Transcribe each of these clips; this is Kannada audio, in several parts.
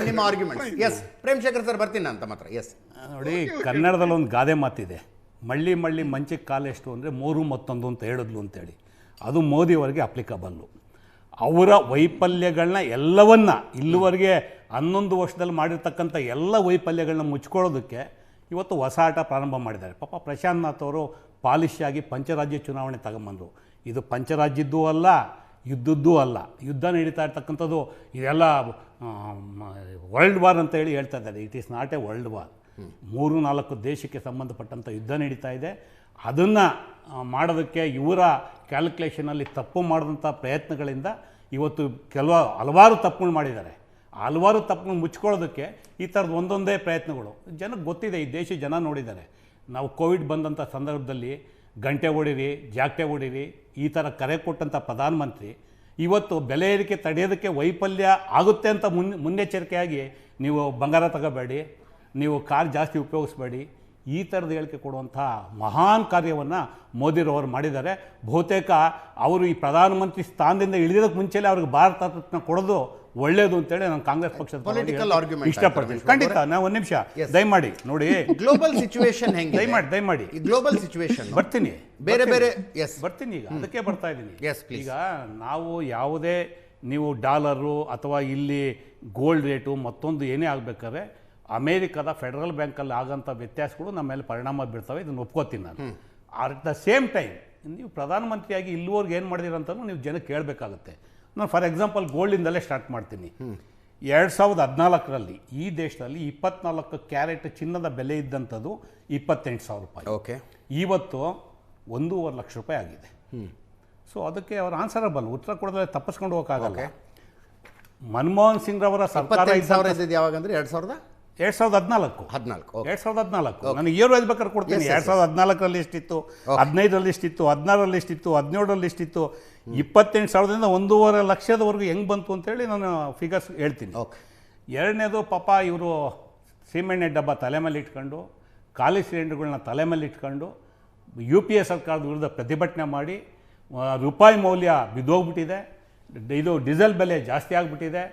ನಿಮ್ಮ ಆರ್ಗ್ಯುಮೆಂಟ್. ಎಸ್ ಪ್ರೇಮಶೇಖರ್ ಸರ್ ಬರ್ತೀನಿ ಅಂತ ಮಾತ್ರ. ಎಸ್ ನೋಡಿ, ಕನ್ನಡದಲ್ಲಿ ಒಂದು ಗಾದೆ ಮಾತಿದೆ, ಮಳ್ಳಿ ಮಳ್ಳಿ ಮಂಚಿಗೆ ಕಾಲೆಷ್ಟು ಅಂದರೆ ಮೂರು ಮತ್ತೊಂದು ಅಂತ ಹೇಳಿದ್ಲು ಅಂತೇಳಿ. ಅದು ಮೋದಿಯವರಿಗೆ ಅಪ್ಲಿಕಬಲ್ಲು. ಅವರ ವೈಫಲ್ಯಗಳನ್ನ ಎಲ್ಲವನ್ನ ಇಲ್ಲಿವರೆಗೆ 11 ವರ್ಷದಲ್ಲಿ ಮಾಡಿರ್ತಕ್ಕಂಥ ಎಲ್ಲ ವೈಫಲ್ಯಗಳನ್ನ ಮುಚ್ಕೊಳ್ಳೋದಕ್ಕೆ ಇವತ್ತು ಹೊಸ ಆಟ ಪ್ರಾರಂಭ ಮಾಡಿದ್ದಾರೆ. ಪಾಪ ಪ್ರಶಾಂತ್ ನಾಥ್ ಅವರು ಪಾಲಿಶ್ ಆಗಿ ಪಂಚರಾಜ್ಯ ಚುನಾವಣೆ ತಗೊಂಬಂದರು. ಇದು ಪಂಚರಾಜ್ಯದ್ದೂ ಅಲ್ಲ, ಯುದ್ಧದ್ದೂ ಅಲ್ಲ. ಯುದ್ಧ ನಡೀತಾ ಇರ್ತಕ್ಕಂಥದ್ದು ಇದೆಲ್ಲ ವರ್ಲ್ಡ್ ವಾರ್ ಅಂತ ಹೇಳ್ತಾ ಇದ್ದಾರೆ. It is not A world war. 3-4 ದೇಶಕ್ಕೆ ಸಂಬಂಧಪಟ್ಟಂಥ ಯುದ್ಧ ನಡೀತಾ ಇದೆ. ಅದನ್ನು ಮಾಡೋದಕ್ಕೆ ಇವರ ಕ್ಯಾಲ್ಕುಲೇಷನಲ್ಲಿ ತಪ್ಪು ಮಾಡಿದಂಥ ಪ್ರಯತ್ನಗಳಿಂದ ಇವತ್ತು ಹಲವಾರು ತಪ್ಪುಗಳು ಮಾಡಿದ್ದಾರೆ. ಹಲವಾರು ತಪ್ಪುಗಳು ಮುಚ್ಕೊಳ್ಳೋದಕ್ಕೆ ಈ ಥರದ್ದು ಒಂದೊಂದೇ ಪ್ರಯತ್ನಗಳು ಜನಕ್ಕೆ ಗೊತ್ತಿದೆ. ಈ ದೇಶ ಜನ ನೋಡಿದ್ದಾರೆ. ನಾವು ಕೋವಿಡ್ ಬಂದಂಥ ಸಂದರ್ಭದಲ್ಲಿ ಗಂಟೆ ಹೊಡೀರಿ, ಜಾಗಟೆ ಹೊಡೀರಿ ಈ ಥರ ಕರೆ ಕೊಟ್ಟಂಥ ಪ್ರಧಾನಮಂತ್ರಿ ಇವತ್ತು ಬೆಲೆ ಏರಿಕೆ ತಡೆಯೋದಕ್ಕೆ ವೈಫಲ್ಯ ಆಗುತ್ತೆ ಅಂತ ಮುನ್ನೆಚ್ಚರಿಕೆಯಾಗಿ ನೀವು ಬಂಗಾರ ತಗೋಬೇಡಿ, ನೀವು ಕಾರ್ ಜಾಸ್ತಿ ಉಪಯೋಗಿಸ್ಬೇಡಿ, ಈ ಥರದ ಹೇಳಿಕೆ ಕೊಡುವಂಥ ಮಹಾನ್ ಕಾರ್ಯವನ್ನು ಮೋದಿರವರು ಮಾಡಿದ್ದಾರೆ. ಬಹುತೇಕ ಅವರು ಈ ಪ್ರಧಾನಮಂತ್ರಿ ಸ್ಥಾನದಿಂದ ಇಳಿಯೋದಕ್ಕೆ ಮುಂಚೆಲೇ ಅವ್ರಿಗೆ ಭಾರತ ರತ್ನ ಕೊಡೋದು ಒಳ್ಳೆಯದು ಅಂತೇಳಿ ನಾನು ಕಾಂಗ್ರೆಸ್ ಪಕ್ಷದ ಪೊಲಿಟಿಕಲ್ ಆರ್ಗ್ಯುಮೆಂಟ್ ಇಷ್ಟಪಡ್ತೀನಿ. ಖಂಡಿತ. ನಾವು ಒಂದು ನಿಮಿಷ ದಯಮಾಡಿ ನೋಡಿ, ಗ್ಲೋಬಲ್ ಸಿಚುವೇಶನ್ ಹೆಂಗೆ, ದಯಮಾಡಿ ಗ್ಲೋಬಲ್ ಸಿಚುವೇಶನ್ ಬರ್ತೀನಿ, ಬೇರೆ ಎಸ್ ಬರ್ತೀನಿ. ಈಗ ಅದಕ್ಕೆ ಬರ್ತಾ ಇದ್ದೀನಿ. ಈಗ ನಾವು ಯಾವುದೇ ನೀವು ಡಾಲರು ಅಥವಾ ಇಲ್ಲಿ ಗೋಲ್ಡ್ ರೇಟು ಮತ್ತೊಂದು ಏನೇ ಆಗಬೇಕಾದ್ರೆ ಅಮೇರಿಕಾದ ಫೆಡರಲ್ ಬ್ಯಾಂಕಲ್ಲಿ ಆಗೋಂಥ ವ್ಯತ್ಯಾಸಗಳು ನಮ್ಮ ಮೇಲೆ ಪರಿಣಾಮ ಬೀಳ್ತವೆ. ಇದನ್ನು ಒಪ್ಕೋತೀನಿ ನಾನು. ಅಟ್ ದ ಸೇಮ್ ಟೈಮ್ ನೀವು ಪ್ರಧಾನಮಂತ್ರಿಯಾಗಿ ಇಲ್ಲಿವರೆಗೆ ಏನು ಮಾಡಿದಿರಂತಲೂ ನೀವು ಜನಕ್ಕೆ ಕೇಳಬೇಕಾಗುತ್ತೆ. ನಾನು ಫಾರ್ ಎಕ್ಸಾಂಪಲ್ ಗೋಲ್ಡಿಂದಲೇ ಸ್ಟಾರ್ಟ್ ಮಾಡ್ತೀನಿ. 2014ರಲ್ಲಿ ಈ ದೇಶದಲ್ಲಿ 24 ಕ್ಯಾರೆಟ್ ಚಿನ್ನದ ಬೆಲೆ ಇದ್ದಂಥದ್ದು 28,000 ರೂಪಾಯಿ. ಓಕೆ, ಇವತ್ತು 1.5 ಲಕ್ಷ ರೂಪಾಯಿ ಆಗಿದೆ. ಸೊ ಅದಕ್ಕೆ ಅವ್ರ ಆನ್ಸರಬಲ್ ಉತ್ತರ ಕೊಡೋದ್ರೆ ತಪ್ಪಿಸ್ಕೊಂಡು ಹೋಗೋಕ್ಕಾಗಲ್ಲ. ಮನಮೋಹನ್ ಸಿಂಗ್ ರವರ ಸರ್ಕಾರ ಯಾವಾಗಂದ್ರೆ 2014 ನನಗೆ ಇಯರ್ ವೈಸ್ ಬೇಕಾದ್ರೆ ಕೊಡ್ತೀನಿ. 2014ರಲ್ಲಿ ಎಷ್ಟಿತ್ತು, 15ರಲ್ಲಿ ಎಷ್ಟಿತ್ತು, 16ರಲ್ಲಿ ಎಷ್ಟಿತ್ತು, 17ರಲ್ಲಿ ಎಷ್ಟಿತ್ತು, 28,000ದಿಂದ 1.5 ಲಕ್ಷದವರೆಗೂ ಹೆಂಗೆ ಬಂತು ಅಂತೇಳಿ ನಾನು ಫಿಗರ್ಸ್ ಹೇಳ್ತೀನಿ. ಎರಡನೇದು, ಪಾಪ ಇವರು ಸೀಮೆಣ್ಣೆ ಡಬ್ಬ ತಲೆ ಮೇಲೆ ಇಟ್ಕೊಂಡು, ಖಾಲಿ ಸಿಲಿಂಡರ್ಗಳನ್ನ ತಲೆ ಮೇಲೆ ಇಟ್ಕೊಂಡು UPA ಸರ್ಕಾರದ ವಿರುದ್ಧ ಪ್ರತಿಭಟನೆ ಮಾಡಿ ರೂಪಾಯಿ ಮೌಲ್ಯ ಬಿದ್ದೋಗ್ಬಿಟ್ಟಿದೆ, ಇದು ಡೀಸೆಲ್ ಬೆಲೆ ಜಾಸ್ತಿ ಆಗಿಬಿಟ್ಟಿದೆ,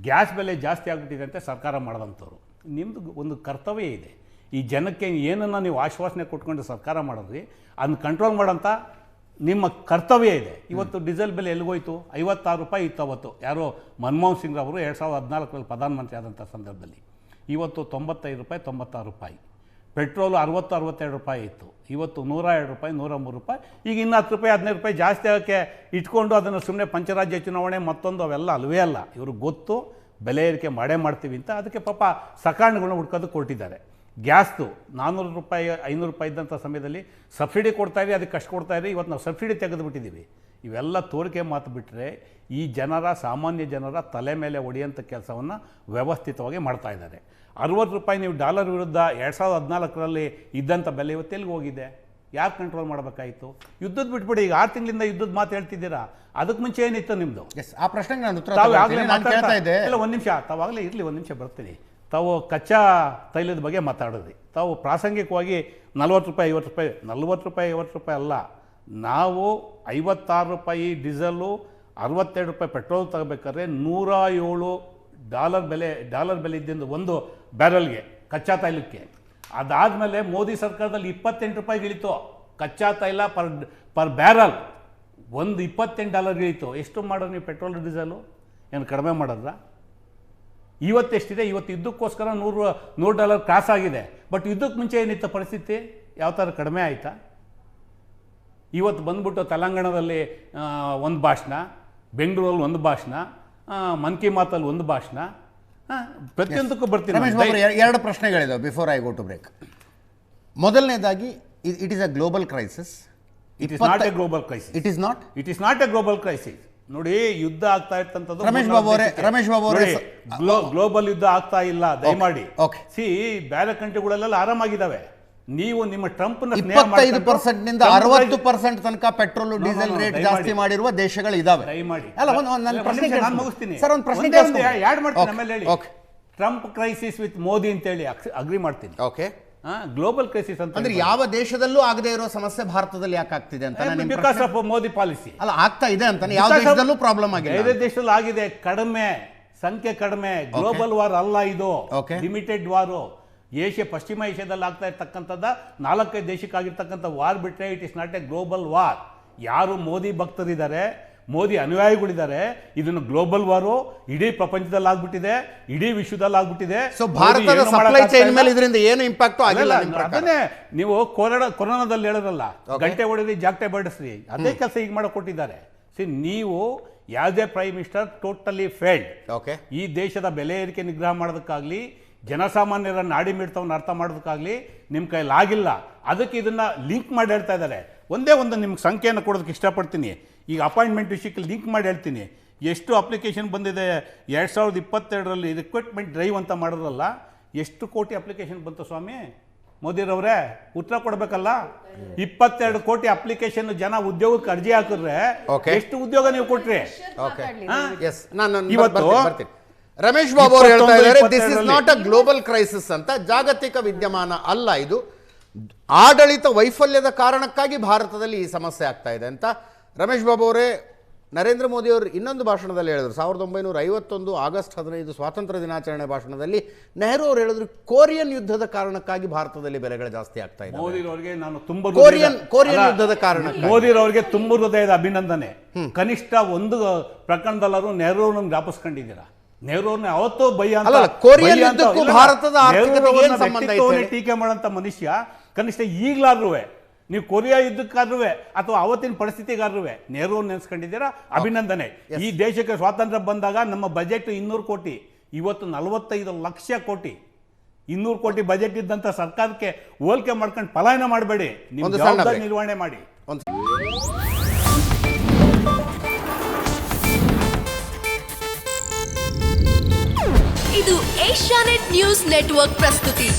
ಗ್ಯಾಸ್ ಬೆಲೆ ಜಾಸ್ತಿ ಆಗಿಬಿಟ್ಟಿದೆ ಅಂತ ಸರ್ಕಾರ ಮಾಡಿದಂಥವ್ರು. ನಿಮ್ಮದು ಒಂದು ಕರ್ತವ್ಯ ಇದೆ. ಈ ಜನಕ್ಕೆ ಏನನ್ನು ನೀವು ಆಶ್ವಾಸನೆ ಕೊಟ್ಕೊಂಡು ಸರ್ಕಾರ ಮಾಡಿದ್ರಿ ಅದನ್ನ ಕಂಟ್ರೋಲ್ ಮಾಡೋಂಥ ನಿಮ್ಮ ಕರ್ತವ್ಯ ಇದೆ. ಇವತ್ತು ಡೀಸೆಲ್ ಬೆಲೆ ಎಲ್ಲಿಗೋಯ್ತು? 56 ರೂಪಾಯಿ ಇತ್ತು ಅವತ್ತು. ಯಾರೋ ಮನಮೋಹನ್ ಸಿಂಗ್ ಅವರು 2014ರಲ್ಲಿ ಪ್ರಧಾನಮಂತ್ರಿ ಆದಂಥ ಸಂದರ್ಭದಲ್ಲಿ. ಇವತ್ತು 95 ರೂಪಾಯಿ, 96 ರೂಪಾಯಿ. ಪೆಟ್ರೋಲು 60-62 ರೂಪಾಯಿ ಇತ್ತು. ಇವತ್ತು 102 ರೂಪಾಯಿ, 103 ರೂಪಾಯಿ. ಈಗ ಇನ್ನು 10 ರೂಪಾಯಿ 15 ರೂಪಾಯಿ ಜಾಸ್ತಿ ಆಗೋಕ್ಕೆ ಇಟ್ಕೊಂಡು ಅದನ್ನು ಸುಮ್ಮನೆ ಪಂಚರಾಜ್ಯ ಚುನಾವಣೆ ಮತ್ತೊಂದು ಅವೆಲ್ಲ ಅಲ್ವೇ ಅಲ್ಲ. ಇವ್ರಿಗೆ ಗೊತ್ತು ಬೆಲೆ ಏರಿಕೆ ಮಾಡೇ ಮಾಡ್ತೀವಿ ಅಂತ. ಅದಕ್ಕೆ ಪಾಪ ಸಕಾರಣಗಳನ್ನ ಹುಡ್ಕೋದಕ್ಕೆ ಕೊಟ್ಟಿದ್ದಾರೆ. ಗ್ಯಾಸ್ದು 400 ರೂಪಾಯಿ 500 ರೂಪಾಯಿ ಇದ್ದಂಥ ಸಮಯದಲ್ಲಿ ಸಬ್ಸಿಡಿ ಕೊಡ್ತಾಯಿರಿ, ಅದಕ್ಕೆ ಕಷ್ಟ ಕೊಡ್ತಾಯಿರಿ. ಇವತ್ತು ನಾವು ಸಬ್ಸಿಡಿ ತೆಗೆದುಬಿಟ್ಟಿದ್ದೀವಿ. ಇವೆಲ್ಲ ತೋರಿಕೆ ಮಾತು ಬಿಟ್ಟರೆ ಈ ಸಾಮಾನ್ಯ ಜನರ ತಲೆ ಮೇಲೆ ಹೊಡೆಯೋಂಥ ಕೆಲಸವನ್ನು ವ್ಯವಸ್ಥಿತವಾಗಿ ಮಾಡ್ತಾಯಿದ್ದಾರೆ. 60 ರೂಪಾಯಿ ನೀವು ಡಾಲರ್ ವಿರುದ್ಧ 2014ರಲ್ಲಿ ಇದ್ದಂಥ ಬೆಲೆ ಇವತ್ತು ಎಲ್ಲಿಗೆ ಹೋಗಿದೆ? ಯಾರು ಕಂಟ್ರೋಲ್ ಮಾಡಬೇಕಾಯಿತು? ಯುದ್ಧದ ಬಿಟ್ಬಿಡಿ. ಈಗ 6 ತಿಂಗಳಿಂದ ಯುದ್ಧದ ಮಾತು ಹೇಳ್ತಿದ್ದೀರಾ. ಅದಕ್ಕೆ ಮುಂಚೆ ಏನಿತ್ತು ನಿಮ್ಮದು? ಆ ಪ್ರಶ್ನೆಗೆ ನಾನು ಉತ್ತರ ಇಲ್ಲ, ಒಂದು ನಿಮಿಷ ತಾವಾಗಲೇ ಇರಲಿ, ಒಂದು ನಿಮಿಷ ಬರ್ತೀನಿ. ತಾವು ಕಚ್ಚಾ ತೈಲದ ಬಗ್ಗೆ ಮಾತಾಡಿದ್ರಿ. ತಾವು ಪ್ರಾಸಂಗಿಕವಾಗಿ 40 ರೂಪಾಯಿ 50 ರೂಪಾಯಿ, 40 ರೂಪಾಯಿ 50 ರೂಪಾಯಿ ಅಲ್ಲ, ನಾವು 56 ರೂಪಾಯಿ ಡೀಸೆಲ್ಲು, 62 ರೂಪಾಯಿ ಪೆಟ್ರೋಲ್ ತಗೋಬೇಕಾದ್ರೆ $107 ಡಾಲರ್ ಬೆಲೆ ಇದ್ದಿಂದ ಒಂದು ಬ್ಯಾರಲ್ಗೆ ಕಚ್ಚಾ ತೈಲಕ್ಕೆ. ಅದಾದಮೇಲೆ ಮೋದಿ ಸರ್ಕಾರದಲ್ಲಿ 28 ರೂಪಾಯಿಗೆ ಇಳಿತು ಕಚ್ಚಾ ತೈಲ ಪರ್ ಬ್ಯಾರಲ್. ಒಂದು $28 ಇಳಿತು. ಎಷ್ಟು ಮಾಡೋದು ನೀವು ಪೆಟ್ರೋಲ್ ಡೀಸೆಲು? ಏನು ಕಡಿಮೆ ಮಾಡಿದ್ರ? ಇವತ್ತೆಷ್ಟಿದೆ? ಇವತ್ತು ಯುದ್ಧಕ್ಕೋಸ್ಕರ $100 ಕ್ರಾಸ್ ಆಗಿದೆ. ಬಟ್ ಯುದ್ಧಕ್ಕೆ ಮುಂಚೆ ಏನಿತ್ತು ಪರಿಸ್ಥಿತಿ? ಯಾವ ಥರ ಕಡಿಮೆ ಆಯಿತಾ? ಇವತ್ತು ಬಂದ್ಬಿಟ್ಟು ತೆಲಂಗಾಣದಲ್ಲಿ ಒಂದು ಭಾಷಣ, ಬೆಂಗಳೂರಲ್ಲಿ ಒಂದು ಭಾಷಣ, ಮನ್ ಕಿ ಮಾತಲ್ಲಿ ಒಂದು ಭಾಷಣ, ಪ್ರತಿಯೊಂದಕ್ಕೂ ಬರ್ತೀನಿ. ಎರಡು ಪ್ರಶ್ನೆಗಳಿದಾವೆ before I go to break. ಮೊದಲನೇದಾಗಿ, it is a global crisis. It is not a global crisis. It is not a global crisis. ನೋಡಿ, ಯುದ್ಧ ಆಗ್ತಾ ಇರ್ತಂಥದ್ದು ರಮೇಶ್ ಬಾಬು ಅವರೇ ಗ್ಲೋಬಲ್ ಯುದ್ಧ ಆಗ್ತಾ ಇಲ್ಲ. ದಯಮಾಡಿ ಬೇರೆ ಕಂಟ್ರಿಗಳೆಲ್ಲ ಆರಾಮಾಗಿದ್ದಾವೆ. ನೀವು ನಿಮ್ಮ ಟ್ರಂಪ್ 25% 60% ತನಕ ಪೆಟ್ರೋಲ್ ಡೀಸೆಲ್ ರೇಟ್ ಜಾಸ್ತಿ ಮಾಡಿರುವ ದೇಶಗಳು ಇದಾವೆ. ದಯಮಾಡಿ ನಾನು ಮುಗಿಸ್ತೀನಿ. ಸರ್, ಒಂದು ಪ್ರಶ್ನೆ ಆ್ಯಡ್ ಮಾಡ್ತೀನಿ, ಆಮೇಲೆ ಹೇಳಿ. ಟ್ರಂಪ್ ಕ್ರೈಸಿಸ್ ವಿತ್ ಮೋದಿ ಅಂತೇಳಿ ಅಗ್ರಿ ಮಾಡ್ತೀನಿ. ಓಕೆ, ಗ್ಲೋಬಲ್ ಕ್ರೈಸಿಸ್ ಅಂತ ಅಂದ್ರೆ ಯಾವ ದೇಶದಲ್ಲೂ ಆಗದೆ ಇರೋ ಸಮಸ್ಯೆ ಭಾರತದಲ್ಲಿ ಯಾಕೆ ಆಗ್ತಿದೆ ಅಂತ? Because of Modi policy. ಅಲ್ಲ, ಆಗ್ತಾ ಇದೆ ಅಂತ ಯಾವ ದೇಶದಲ್ಲೂ ಪ್ರಾಬ್ಲಮ್ ಆಗಿದೆ. ಬೇರೆ ದೇಶದಲ್ಲಿ ಆಗಿದೆ, ಕಡಿಮೆ. ಸಂಖ್ಯೆ ಕಡಿಮೆ, ಗ್ಲೋಬಲ್ ವಾರ್ ಅಲ್ಲ ಇದು, Okay. ಲಿಮಿಟೆಡ್ ವಾರು. ಪಶ್ಚಿಮ ಏಷ್ಯಾದಲ್ಲಿ ಆಗ್ತಾ ಇರ್ತಕ್ಕಂಥದ್ದು 4-5 ದೇಶಕ್ಕಾಗಿರ್ತಕ್ಕಂಥ ವಾರ್ ಬಿಟ್ಟರೆ it is not a global war. ಯಾರು ಮೋದಿ ಭಕ್ತರಿದ್ದಾರೆ, ಮೋದಿ ಅನುಯಾಯಿಗಳಿದ್ದಾರೆ, ಇದನ್ನು ಗ್ಲೋಬಲ್ ವಾರು ಇಡೀ ಪ್ರಪಂಚದಲ್ಲಿ ಆಗ್ಬಿಟ್ಟಿದೆ, ಇಡೀ ವಿಶ್ವದಲ್ಲಿ ಆಗ್ಬಿಟ್ಟಿದೆ. ಸೊ ಭಾರತದ ಸಪ್ಲೈ ಚೈನ್ ಮೇಲೆ ಇದರಿಂದ ಏನು ಇಂಪ್ಯಾಕ್ಟ್ ಆಗಿಲ್ಲ? ಅದನ್ನೇ ನೀವು ಕೊರೋನಾದಲ್ಲಿ ಹೇಳಿದ್ರಲ್ಲ, ಗಂಟೆ ಹೊಡೆದ್ರಿ ಜಾಗಟೆ ಬಡಿಸ್ರಿ, ಅದೇ ಕೆಲಸ ಈಗ ಮಾಡಕ್ ಕೊಟ್ಟಿದ್ದಾರೆ. ನೀವು as A prime minister totally failed. Okay, ಈ ದೇಶದ ಬೆಲೆ ಏರಿಕೆ ನಿಗ್ರಹ ಮಾಡೋದಕ್ಕಾಗಲಿ, ಜನಸಾಮಾನ್ಯರ ನಾಡಿ ಮಿಡ್ತವನ್ನ ಅರ್ಥ ಮಾಡೋದಕ್ಕಾಗಲಿ ನಿಮ್ಮ ಕೈಲಿ ಆಗಿಲ್ಲ. ಅದಕ್ಕೆ ಇದನ್ನ ಲಿಂಕ್ ಮಾಡಿ ಹೇಳ್ತಾ ಇದ್ದಾರೆ. ಒಂದೇ ಒಂದು ನಿಮ್ಗೆ ಸಂಖ್ಯೆಯನ್ನು ಕೊಡೋದಕ್ಕೆ ಇಷ್ಟಪಡ್ತೀನಿ. ಈಗ ಅಪಾಯಿಂಟ್ಮೆಂಟ್ ವಿಷಯಕ್ಕೆ ಲಿಂಕ್ ಮಾಡಿ ಹೇಳ್ತೀನಿ. ಎಷ್ಟು ಅಪ್ಲಿಕೇಶನ್ ಬಂದಿದೆ 2022ರಲ್ಲಿ ರಿಕ್ರೂಟ್ಮೆಂಟ್ ಡ್ರೈವ್ ಅಂತ ಮಾಡಿದ್ರಲ್ಲ, ಎಷ್ಟು ಕೋಟಿ ಅಪ್ಲಿಕೇಶನ್ ಬಂತು ಸ್ವಾಮಿ ಮೋದಿರವ್ರೆ? ಉತ್ತರ ಕೊಡಬೇಕಲ್ಲ. 22 ಕೋಟಿ ಅಪ್ಲಿಕೇಶನ್ ಜನ ಉದ್ಯೋಗಕ್ಕೆ ಅರ್ಜಿ ಹಾಕಿದ್ರೆ ಎಷ್ಟು ಉದ್ಯೋಗ ನೀವು ಕೊಟ್ರಿ? ಇವತ್ತು ರಮೇಶ್ ಬಾಬು ಅವರು ಹೇಳ್ತಾ ಇದ್ದಾರೆ this is not a global crisis ಅಂತ. ಜಾಗತಿಕ ವಿದ್ಯಮಾನ ಅಲ್ಲ ಇದು, ಆಡಳಿತ ವೈಫಲ್ಯದ ಕಾರಣಕ್ಕಾಗಿ ಭಾರತದಲ್ಲಿ ಈ ಸಮಸ್ಯೆ ಆಗ್ತಾ ಇದೆ ಅಂತ ರಮೇಶ್ ಬಾಬು ಅವರೇ ನರೇಂದ್ರ ಮೋದಿ ಅವರು ಇನ್ನೊಂದು ಭಾಷಣದಲ್ಲಿ ಹೇಳಿದ್ರು. 1951 ಆಗಸ್ಟ್ 15 ಸ್ವಾತಂತ್ರ್ಯ ದಿನಾಚರಣೆ ಭಾಷಣದಲ್ಲಿ ನೆಹರು ಅವರು ಹೇಳಿದ್ರು ಕೊರಿಯನ್ ಯುದ್ಧದ ಕಾರಣಕ್ಕಾಗಿ ಭಾರತದಲ್ಲಿ ಬೆಲೆಗಳು ಜಾಸ್ತಿ ಆಗ್ತಾ ಇದೆ. ಮೋದಿರವರಿಗೆ ನಾನು ತುಂಬಾ ಕೊರಿಯನ್ ಯುದ್ಧದ ಕಾರಣ ಮೋದಿರವರಿಗೆ ತುಂಬ ಹೃದಯದ ಅಭಿನಂದನೆ. ಕನಿಷ್ಠ ಒಂದು ಪ್ರಕರಣದಲ್ಲರೂ ನೆಹರು ಜ್ಞಾಪಿಸ್ಕೊಂಡಿದ್ದೀರಾ. ನೆಹರೂರ್ನ ಅವತ್ತು ಭಾರತದ ಟೀಕೆ ಮಾಡೋಂಥ ಮನುಷ್ಯ ಕನಿಷ್ಠ ಈಗ್ಲಾದ್ರೂ ನೀವು ಕೊರಿಯಾ ಯುದ್ಧಕ್ಕಾದ್ರೂ ಅಥವಾ ಅವತ್ತಿನ ಪರಿಸ್ಥಿತಿಗಾದ್ರೂ ನೆಹರು ನೆನೆಸ್ಕೊಂಡಿದ್ದೀರಾ, ಅಭಿನಂದನೆ. ಈ ದೇಶಕ್ಕೆ ಸ್ವಾತಂತ್ರ್ಯ ಬಂದಾಗ ನಮ್ಮ ಬಜೆಟ್ 200 ಕೋಟಿ, ಇವತ್ತು 45 ಲಕ್ಷ ಕೋಟಿ. 200 ಕೋಟಿ ಬಜೆಟ್ ಇದ್ದಂಥ ಸರ್ಕಾರಕ್ಕೆ ಹೋಲಿಕೆ ಮಾಡ್ಕೊಂಡು ಪಲಾಯನ ಮಾಡಬೇಡಿ, ನಿಮ್ಮ ಜವಾಬ್ದಾರಿ ನಿರ್ವಹಣೆ ಮಾಡಿ. ಇದು ಏಷ್ಯಾನೆಟ್ ನ್ಯೂಸ್ ನೆಟ್ವರ್ಕ್ ಪ್ರಸ್ತುತಿ.